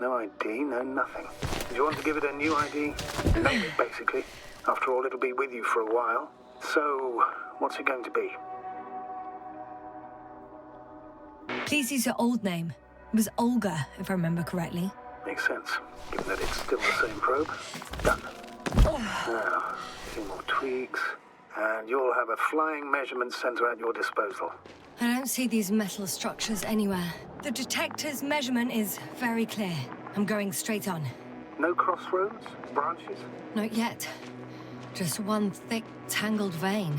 No ID, no nothing. Do you want to give it a new ID? Name it, basically. After all, it'll be with you for a while. So, what's it going to be? Please use your old name. It was Olga, if I remember correctly. Makes sense, given that it's still the same probe. Done. Now, a few more tweaks, and you'll have a flying measurement center at your disposal. I don't see these metal structures anywhere. The detector's measurement is very clear. I'm going straight on. No crossroads? Branches? Not yet. Just one thick, tangled vein.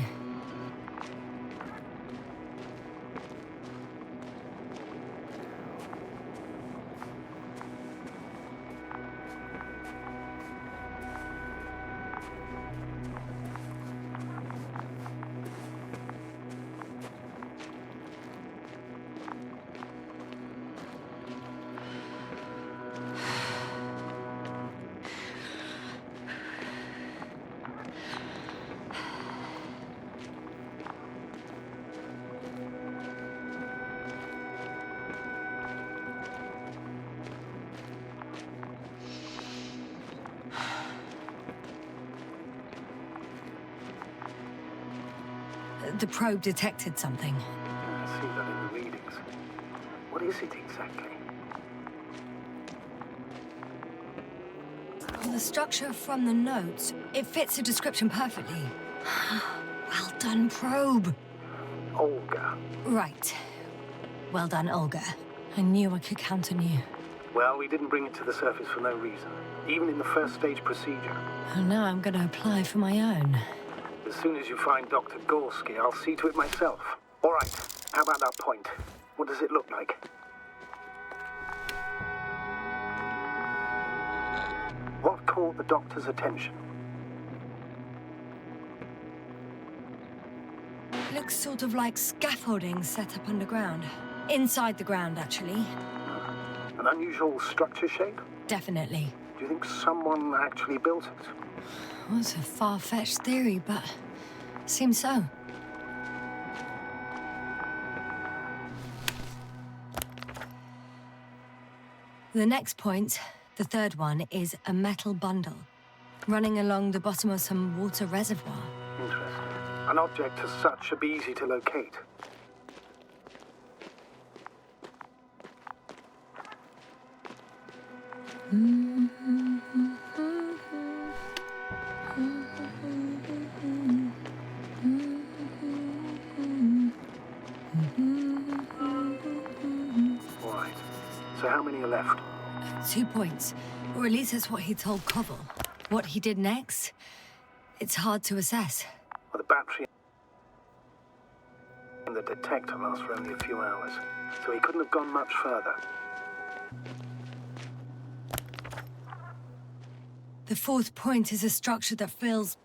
The probe detected something. I see that in the readings. What is it exactly? The structure from the notes, it fits the description perfectly. Well done, probe. Olga. Right. Well done, Olga. I knew I could count on you. Well, we didn't bring it to the surface for no reason. Even in the first stage procedure. And now I'm gonna apply for my own. As soon as you find Dr. Gorski, I'll see to it myself. All right, how about that point? What does it look like? What caught the doctor's attention? Looks sort of like scaffolding set up underground. Inside the ground, actually. An unusual structure shape? Definitely. Do you think someone actually built it? Well, it's a far-fetched theory, but seems so. The next point, the third one, is a metal bundle running along the bottom of some water reservoir. Interesting. An object as such should be easy to locate. Right. So how many are left? 2 points. Or at least that's what he told Koval. What he did next, it's hard to assess. Well, the battery and the detector last for only a few hours, so he couldn't have gone much further. The fourth point is a structure that fills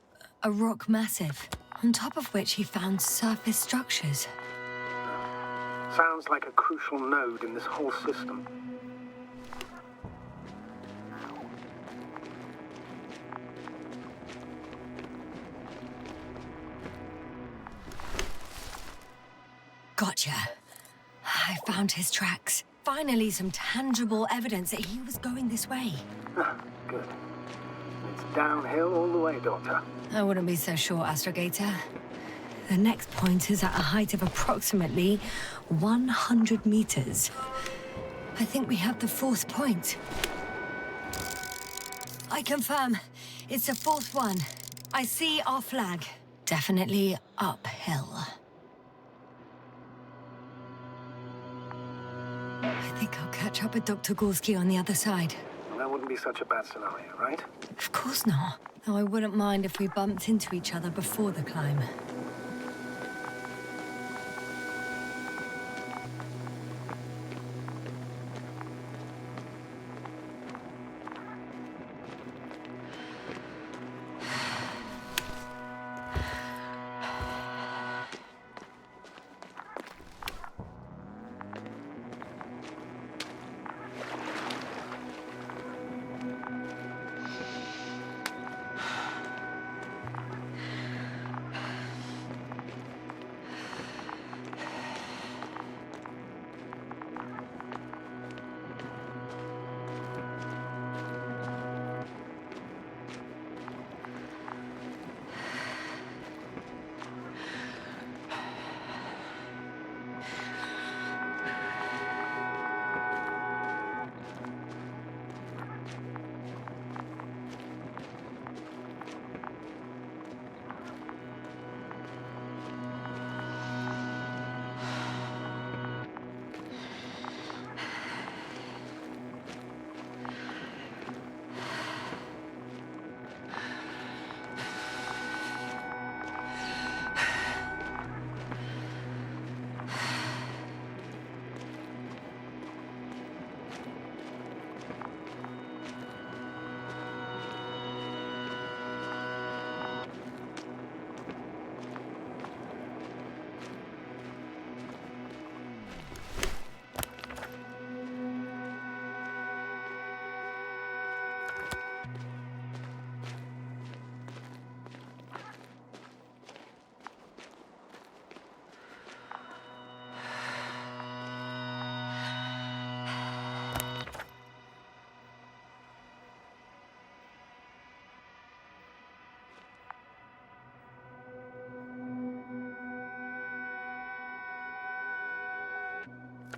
a rock massive, on top of which he found surface structures. Sounds like a crucial node in this whole system. Gotcha. I found his tracks. Finally, some tangible evidence that he was going this way. Good. It's downhill all the way, Doctor. I wouldn't be so sure, Astrogator. The next point is at a height of approximately 100 meters. I think we have the fourth point. I confirm. It's the fourth one. I see our flag. Definitely uphill. I think I'll catch up with Dr. Gorski on the other side. Well, that wouldn't be such a bad scenario, right? Of course not. Though I wouldn't mind if we bumped into each other before the climb.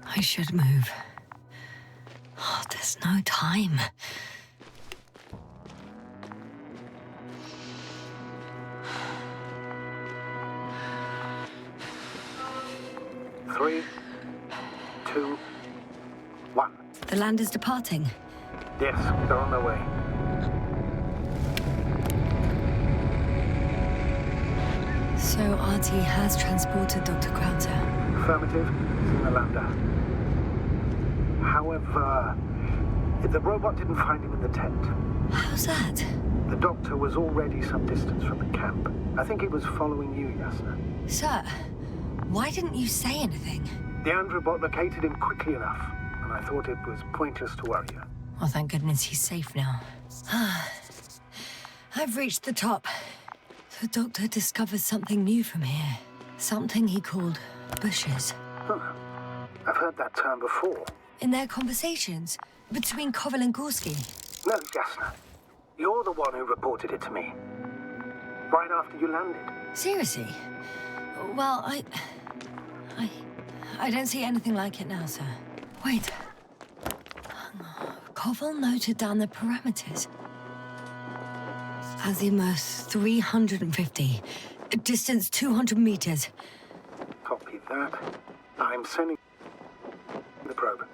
I should move. Oh, there's no time. Three, two, one. The land is departing. Yes, they're on their way. So RT has transported Dr. Krauter. Affirmative. It's in the lander. However, the robot didn't find him in the tent. How's that? The doctor was already some distance from the camp. I think he was following you, Yasna. Sir, why didn't you say anything? The Androbot located him quickly enough, and I thought it was pointless to worry you. Well, thank goodness he's safe now. I've reached the top. The doctor discovered something new from here. Something he called bushes. Huh. I've heard that term before. In their conversations between Koval and Gorski. No, Yasna. You're the one who reported it to me. Right after you landed. Seriously? Well, I don't see anything like it now, sir. Wait. Koval noted down the parameters. Azimuth 350. Distance 200 meters. Copy that. I'm sending the probe.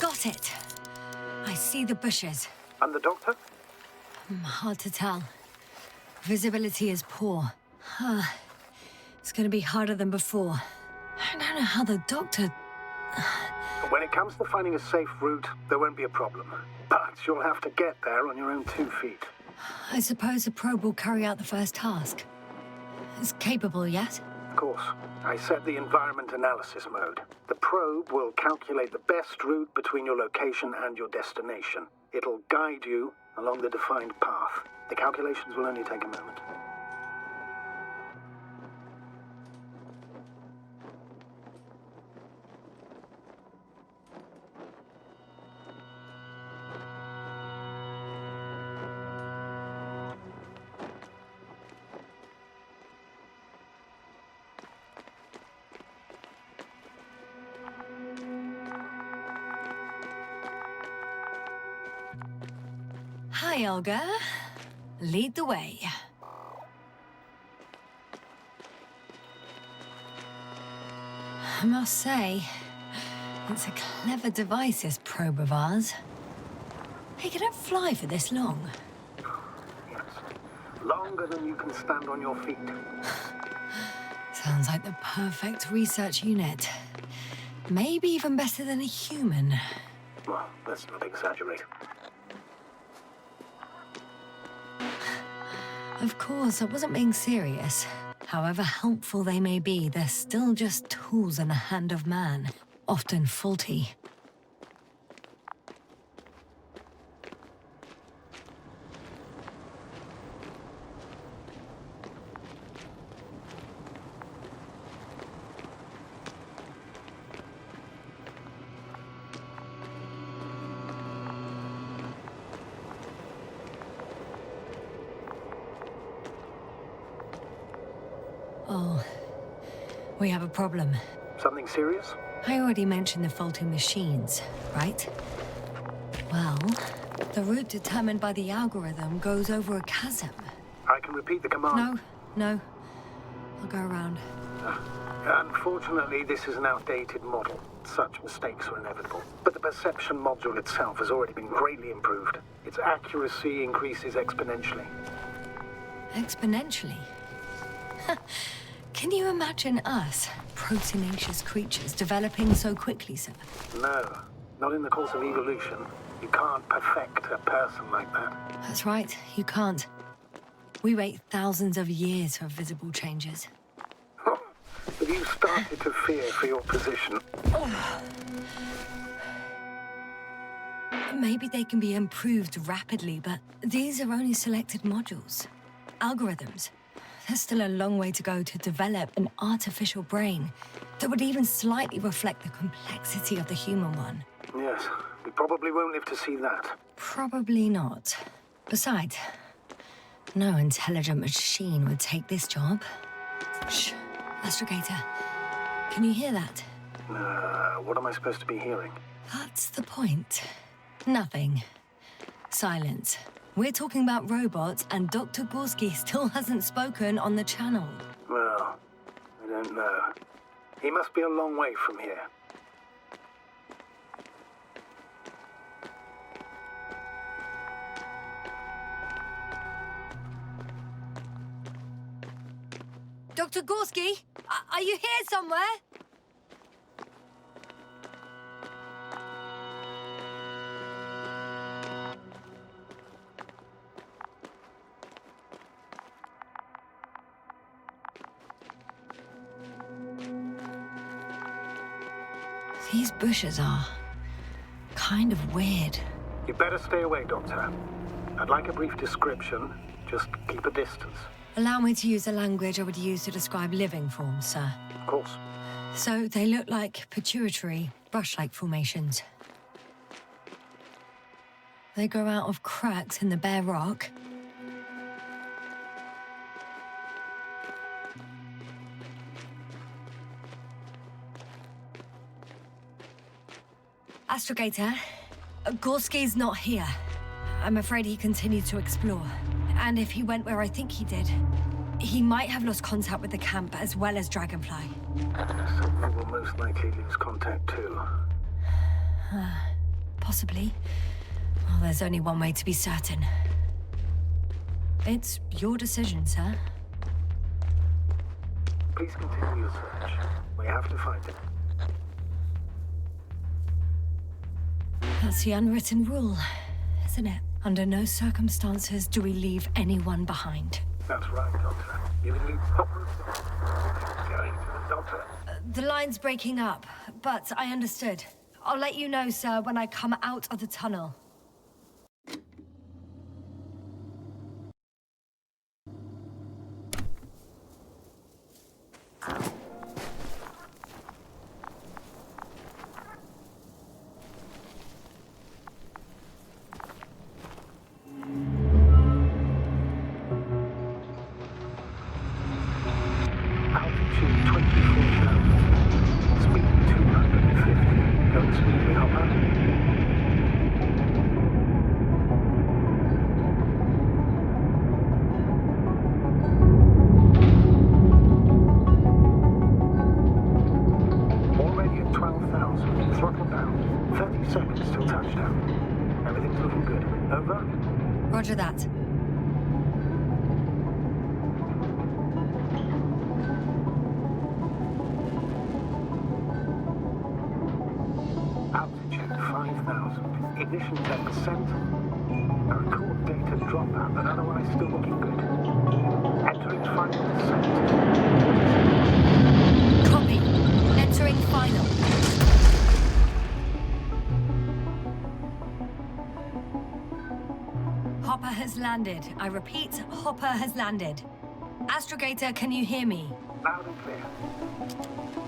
Got it. I see the bushes. And the doctor? Hard to tell. Visibility is poor. It's gonna be harder than before. I don't know how the doctor... When it comes to finding a safe route, there won't be a problem. But you'll have to get there on your own 2 feet. I suppose the probe will carry out the first task. It's capable yet? Of course. I set the environment analysis mode. The probe will calculate the best route between your location and your destination. It'll guide you along the defined path. The calculations will only take a moment. Hi, Olga. Lead the way. I must say, it's a clever device, this probe of ours. Hey, can it fly for this long? Yes. Longer than you can stand on your feet. Sounds like the perfect research unit. Maybe even better than a human. Well, let's not exaggerate. Of course, I wasn't being serious. However helpful they may be, they're still just tools in the hand of man, often faulty. Oh, we have a problem. Something serious? I already mentioned the faulty machines, right? Well, the route determined by the algorithm goes over a chasm. I can repeat the command. No. I'll go around. Unfortunately, this is an outdated model. Such mistakes are inevitable. But the perception module itself has already been greatly improved. Its accuracy increases exponentially. Exponentially? Can you imagine us, proteinaceous creatures, developing so quickly, sir? No, not in the course of evolution. You can't perfect a person like that. That's right, you can't. We wait thousands of years for visible changes. Have you started to fear for your position? Maybe they can be improved rapidly, but these are only selected modules. Algorithms. There's still a long way to go to develop an artificial brain that would even slightly reflect the complexity of the human one. Yes, we probably won't live to see that. Probably not. Besides, no intelligent machine would take this job. Shh, Astrogator. Can you hear that? What am I supposed to be hearing? That's the point. Nothing. Silence. We're talking about robots, and Dr. Gorski still hasn't spoken on the channel. Well, I don't know. He must be a long way from here. Dr. Gorski, are you here somewhere? These bushes are kind of weird. You better stay away, Doctor. I'd like a brief description. Just keep a distance. Allow me to use the language I would use to describe living forms, sir. Of course. So they look like pituitary, brush-like formations. They grow out of cracks in the bare rock. Astrogator, Gorski's not here. I'm afraid he continued to explore. And if he went where I think he did, he might have lost contact with the camp as well as Dragonfly. So we will most likely lose contact too. Possibly. Well, there's only one way to be certain. It's your decision, sir. Please continue your search. We have to find him. That's the unwritten rule, isn't it? Under no circumstances do we leave anyone behind. That's right, Doctor. You leave Hopper. Going to the Doctor. The line's breaking up, but I understood. I'll let you know, sir, when I come out of the tunnel. Altitude 24,000. Speed 250. Going smoothly, Hopper. Already at 12,000. Throttle down. 30 seconds till touchdown. Everything's looking good. Over? Roger that. Altitude 5,000. Ignition 10%. A record data dropout, but otherwise still looking good. Entering final descent. Copy. Entering final. Hopper has landed. I repeat, Hopper has landed. Astrogator, can you hear me? Loud and clear.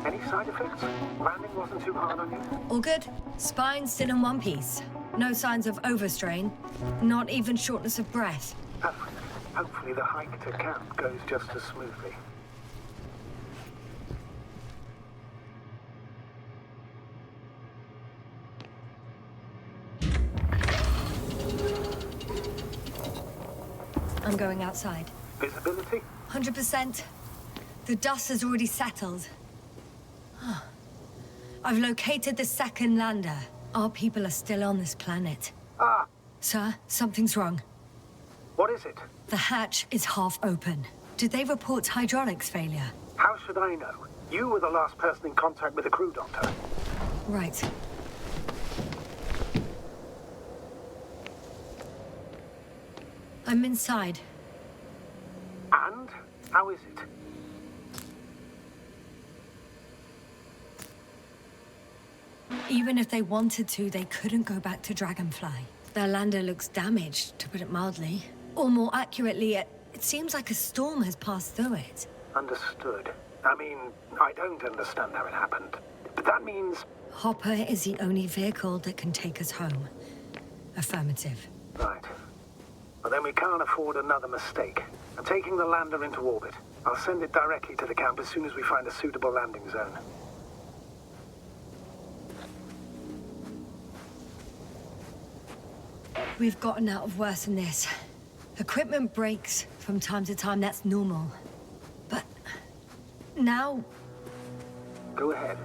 Any side effects? Landing wasn't too hard on you? All good. Spine still in one piece. No signs of overstrain. Not even shortness of breath. Perfect. Hopefully the hike to camp goes just as smoothly. I'm going outside. Visibility? 100%. The dust has already settled. I've located the second lander. Our people are still on this planet. Ah, Sir, something's wrong. what is it? The hatch is half open. Did they report hydraulics failure? How should I know? You were the last person in contact with the crew, Doctor. Right. I'm inside. And? How is it? Even if they wanted to, they couldn't go back to Dragonfly. Their lander looks damaged, to put it mildly. Or more accurately, it seems like a storm has passed through it. Understood. I mean, I don't understand how it happened. But that means... Hopper is the only vehicle that can take us home. Affirmative. Right. Well, then we can't afford another mistake. I'm taking the lander into orbit. I'll send it directly to the camp as soon as we find a suitable landing zone. We've gotten out of worse than this. Equipment breaks from time to time, that's normal. But now, Go ahead.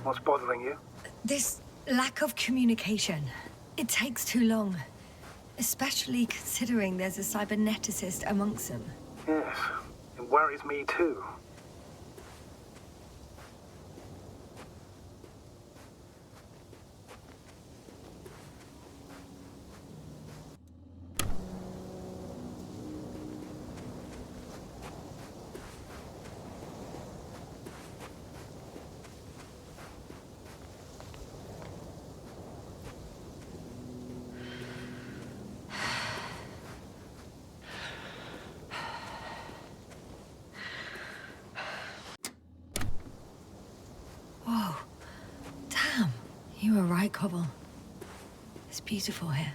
What's bothering you? this lack of communication. It takes too long. Especially considering there's a cyberneticist amongst them. Yes, it worries me too. Whoa. Damn. You were right, Cobble. It's beautiful here.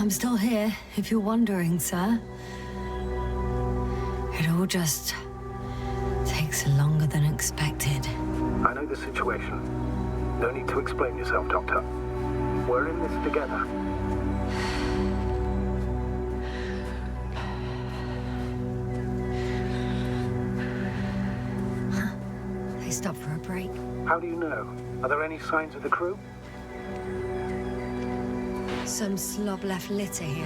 I'm still here, if you're wondering, sir. It all just takes longer than expected. I know the situation. No need to explain yourself, Doctor. We're in this together. They stopped for a break. How do you know? Are there any signs of the crew? Some slob left litter here.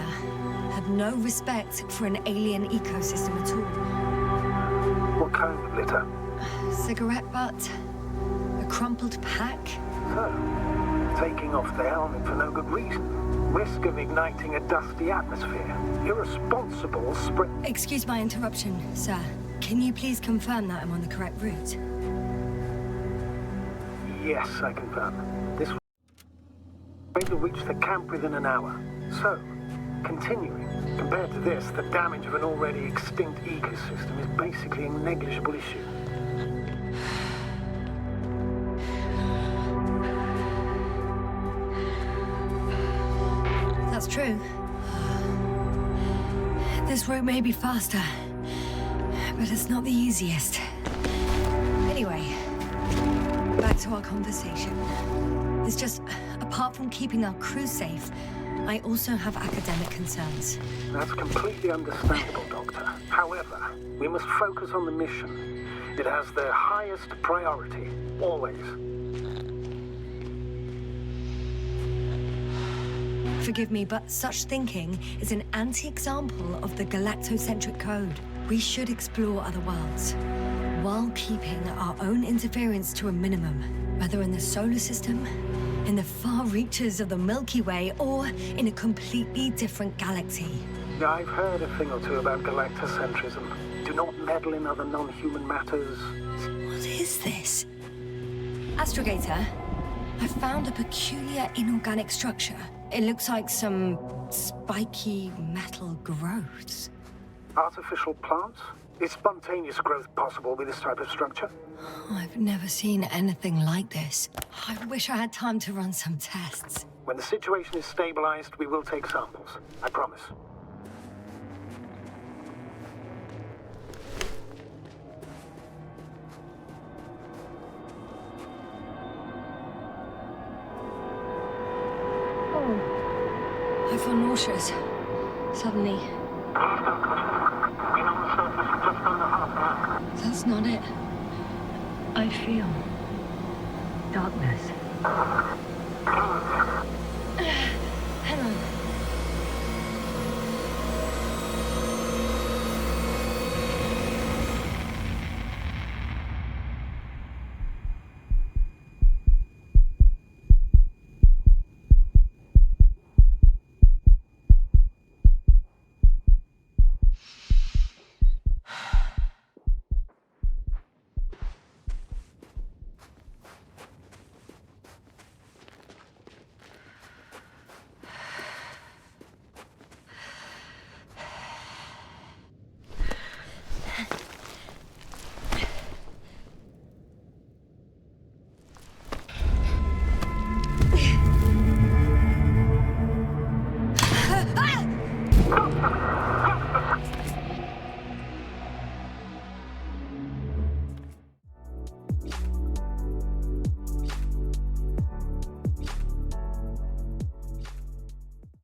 Had no respect for an alien ecosystem at all. What kind of litter? Cigarette butt, a crumpled pack. So, taking off the helmet for no good reason. Risk of igniting a dusty atmosphere. Irresponsible spring... Excuse my interruption, sir. Can you please confirm that I'm on the correct route? Yes, I confirm. This way to reach the camp within an hour. So, continuing. Compared to this, the damage of an already extinct ecosystem is basically a negligible issue. That's true. This route may be faster, but it's not the easiest. Anyway, back to our conversation. It's just, apart from keeping our crew safe, I also have academic concerns. That's completely understandable, Doctor. However, we must focus on the mission. It has the highest priority, always. Forgive me, but such thinking is an anti-example of the galactocentric code. We should explore other worlds, while keeping our own interference to a minimum, whether in the solar system, in the far reaches of the Milky Way, or in a completely different galaxy. I've heard a thing or two about galactocentrism. Do not meddle in other non-human matters. What is this? Astrogator, I found a peculiar inorganic structure. It looks like some spiky metal growths. Artificial plants? Is spontaneous growth possible with this type of structure? I've never seen anything like this. I wish I had time to run some tests. When the situation is stabilized, we will take samples. I promise. feel nauseous. Suddenly. That's not it. I feel darkness.